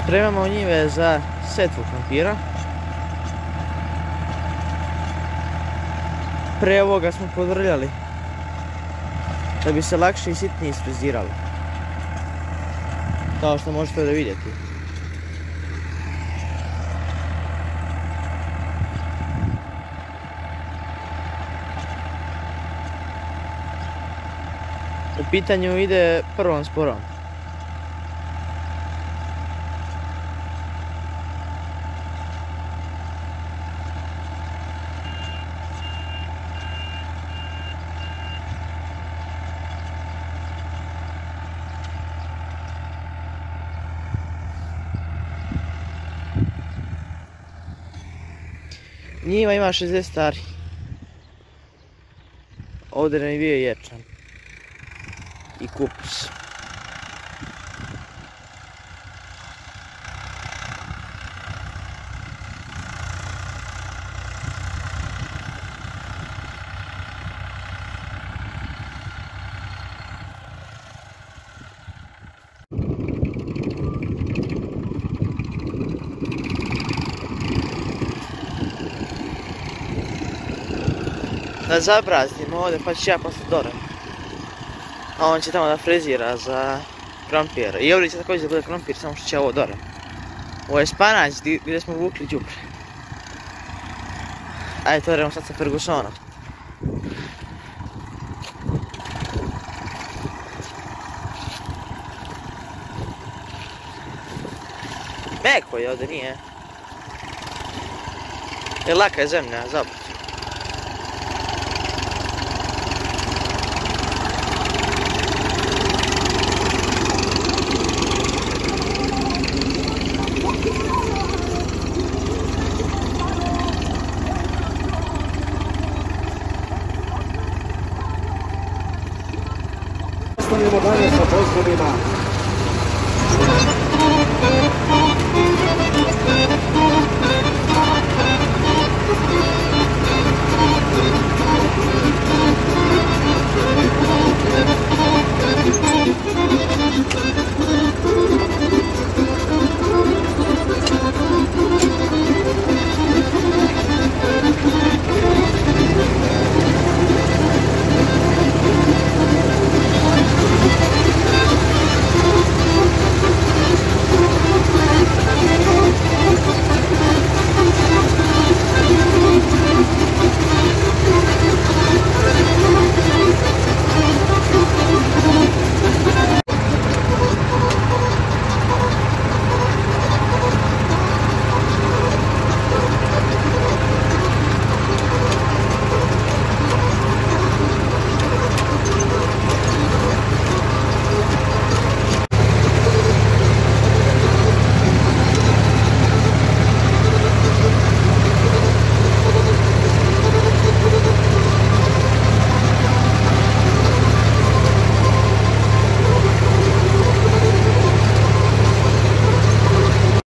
Spremamo njive za setvu krompira. Pre ovoga smo podvrljali da bi se lakše i sitnije isfrizirali. Kao što možete da vidjeti. U pitanju ide prvom sporom. Njiva ima 60 stari. Ovdje nam je bio ječam. I kupus. Da zabrazdimo ovdje pa ću ja poslije dole. A on će tamo da frizira za krompir. I ovdje će također da bude krompir, samo što će ovo dole. Ovo je spanać gdje smo vukli đubre. Ajde, to idemo sad sa Fergusonom. Meko je ovdje, nije. Je laka je zemlja, zabut. Nastavljamo dalje sa pozdravima.